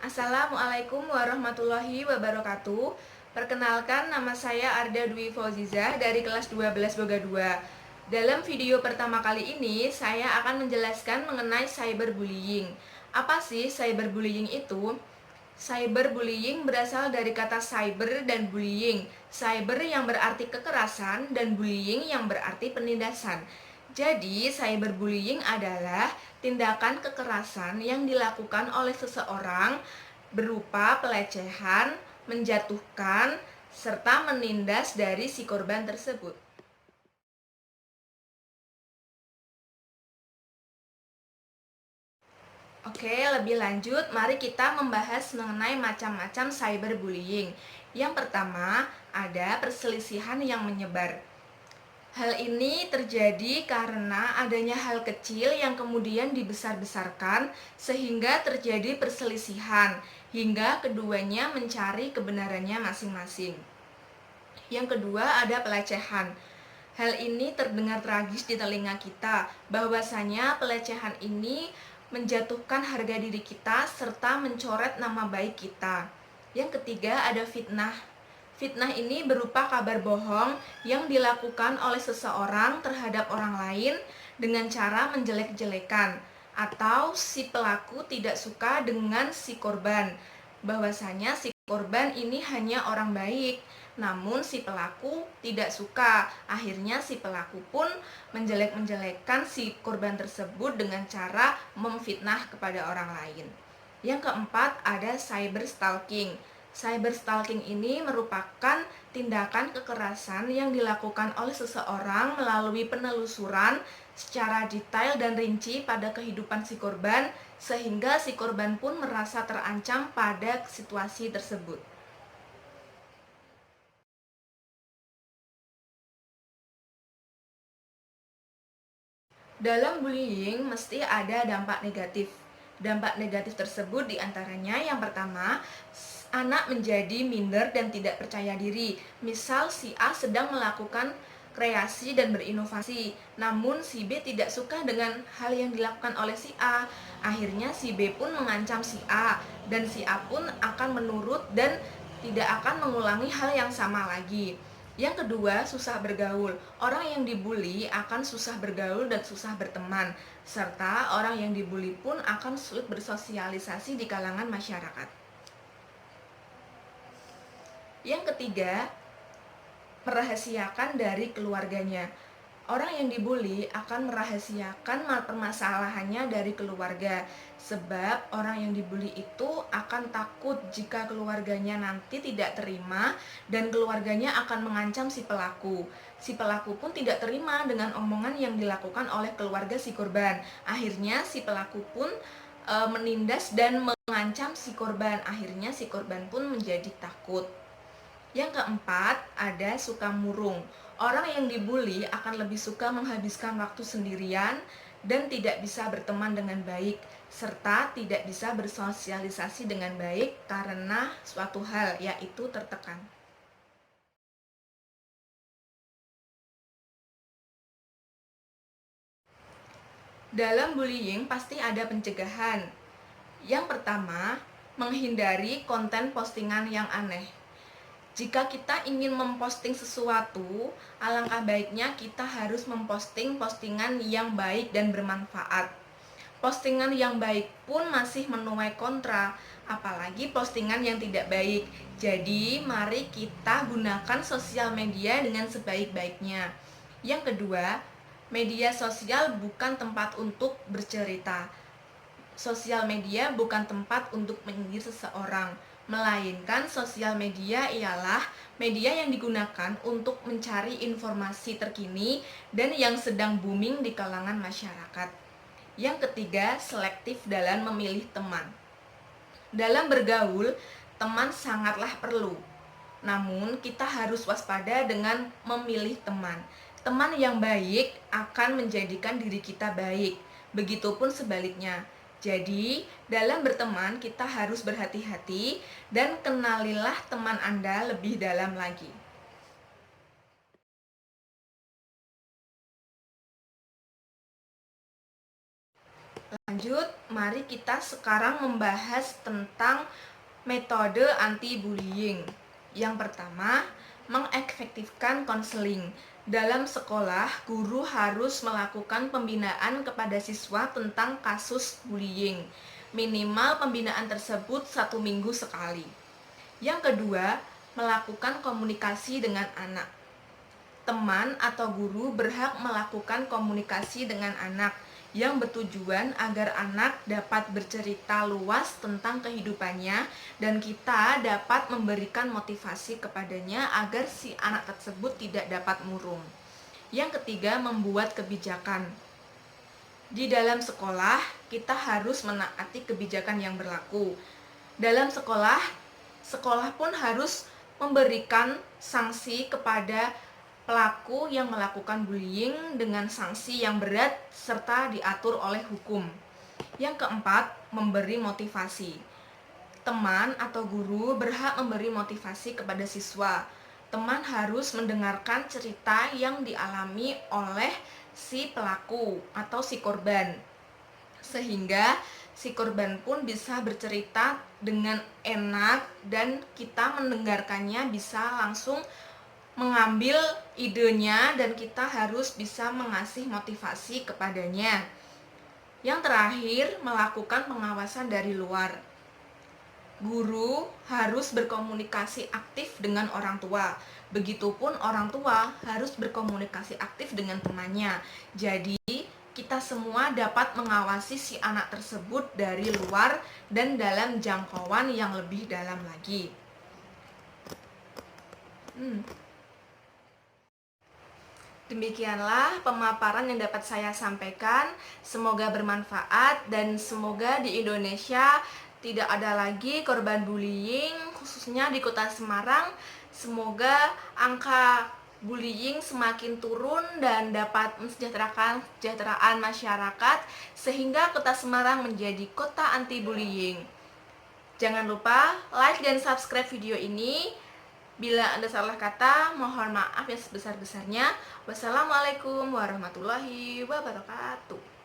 Assalamualaikum warahmatullahi wabarakatuh. Perkenalkan, nama saya Arda Dwi Fauzizah dari kelas 12 Boga 2. Dalam video pertama kali ini, saya akan menjelaskan mengenai cyberbullying. Apa sih cyberbullying itu? Cyberbullying berasal dari kata cyber dan bullying. Cyber yang berarti kekerasan dan bullying yang berarti penindasan. Jadi, cyberbullying adalah tindakan kekerasan yang dilakukan oleh seseorang berupa pelecehan, menjatuhkan, serta menindas dari si korban tersebut. Oke, lebih lanjut, mari kita membahas mengenai macam-macam cyberbullying. Yang pertama, ada perselisihan yang menyebar. Hal ini terjadi karena adanya hal kecil yang kemudian dibesar-besarkan sehingga terjadi perselisihan hingga keduanya mencari kebenarannya masing-masing. Yang kedua, ada pelecehan. Hal ini terdengar tragis di telinga kita, bahwasanya pelecehan ini menjatuhkan harga diri kita serta mencoret nama baik kita. Yang ketiga, ada fitnah. Fitnah ini berupa kabar bohong yang dilakukan oleh seseorang terhadap orang lain dengan cara menjelek-jelekan, atau si pelaku tidak suka dengan si korban, bahwasanya si korban ini hanya orang baik, namun si pelaku tidak suka. Akhirnya si pelaku pun menjelek-menjelekkan si korban tersebut dengan cara memfitnah kepada orang lain. Yang keempat, ada cyber stalking. Cyber stalking ini merupakan tindakan kekerasan yang dilakukan oleh seseorang melalui penelusuran secara detail dan rinci pada kehidupan si korban, sehingga si korban pun merasa terancam pada situasi tersebut. Dalam bullying mesti ada dampak negatif. Dampak negatif tersebut diantaranya yang pertama, anak menjadi minder dan tidak percaya diri. Misal si A sedang melakukan kreasi dan berinovasi, namun si B tidak suka dengan hal yang dilakukan oleh si A. Akhirnya si B pun mengancam si A, dan si A pun akan menurut dan tidak akan mengulangi hal yang sama lagi. Yang kedua, susah bergaul. Orang yang dibully akan susah bergaul dan susah berteman, serta orang yang dibully pun akan sulit bersosialisasi di kalangan masyarakat. Yang ketiga, merahasiakan dari keluarganya. Orang yang dibully akan merahasiakan permasalahannya dari keluarga, sebab orang yang dibully itu akan takut jika keluarganya nanti tidak terima dan keluarganya akan mengancam si pelaku. Si pelaku pun tidak terima dengan omongan yang dilakukan oleh keluarga si korban. Akhirnya si pelaku pun menindas dan mengancam si korban. Akhirnya si korban pun menjadi takut. Yang keempat, ada suka murung. Orang yang dibully akan lebih suka menghabiskan waktu sendirian dan tidak bisa berteman dengan baik, serta tidak bisa bersosialisasi dengan baik karena suatu hal, yaitu tertekan. Dalam bullying pasti ada pencegahan. Yang pertama, menghindari konten postingan yang aneh. Jika kita ingin memposting sesuatu, alangkah baiknya kita harus memposting postingan yang baik dan bermanfaat. Postingan yang baik pun masih menuai kontra, apalagi postingan yang tidak baik. Jadi, mari kita gunakan sosial media dengan sebaik-baiknya. Yang kedua, media sosial bukan tempat untuk bercerita. Sosial media bukan tempat untuk menyindir seseorang, melainkan sosial media ialah media yang digunakan untuk mencari informasi terkini dan yang sedang booming di kalangan masyarakat. Yang ketiga, selektif dalam memilih teman. Dalam bergaul, teman sangatlah perlu. Namun, kita harus waspada dengan memilih teman. Teman yang baik akan menjadikan diri kita baik. Begitupun sebaliknya. Jadi, dalam berteman kita harus berhati-hati dan kenalilah teman Anda lebih dalam lagi. Lanjut, mari kita sekarang membahas tentang metode anti-bullying. Yang pertama, mengefektifkan konseling. Dalam sekolah, guru harus melakukan pembinaan kepada siswa tentang kasus bullying. Minimal pembinaan tersebut 1 minggu sekali. Yang kedua, melakukan komunikasi dengan anak. Teman atau guru berhak melakukan komunikasi dengan anak yang bertujuan agar anak dapat bercerita luas tentang kehidupannya dan kita dapat memberikan motivasi kepadanya agar si anak tersebut tidak dapat murung. Yang ketiga, membuat kebijakan. Di dalam sekolah, kita harus menaati kebijakan yang berlaku. Dalam sekolah, sekolah pun harus memberikan sanksi kepada pelaku yang melakukan bullying dengan sanksi yang berat serta diatur oleh hukum. Yang keempat, memberi motivasi. Teman atau guru berhak memberi motivasi kepada siswa. Teman harus mendengarkan cerita yang dialami oleh si pelaku atau si korban, sehingga si korban pun bisa bercerita dengan enak dan kita mendengarkannya bisa langsung mengambil idenya dan kita harus bisa mengasih motivasi kepadanya. Yang terakhir, melakukan pengawasan dari luar. Guru harus berkomunikasi aktif dengan orang tua. Begitupun orang tua harus berkomunikasi aktif dengan temannya. Jadi, kita semua dapat mengawasi si anak tersebut dari luar dan dalam jangkauan yang lebih dalam lagi. Demikianlah pemaparan yang dapat saya sampaikan. Semoga bermanfaat dan semoga di Indonesia tidak ada lagi korban bullying, khususnya di Kota Semarang. Semoga angka bullying semakin turun dan dapat mensejahterakan kesejahteraan masyarakat sehingga Kota Semarang menjadi kota anti bullying. Jangan lupa like dan subscribe video ini. Bila Anda salah kata, mohon maaf yang sebesar-besarnya. Wassalamualaikum warahmatullahi wabarakatuh.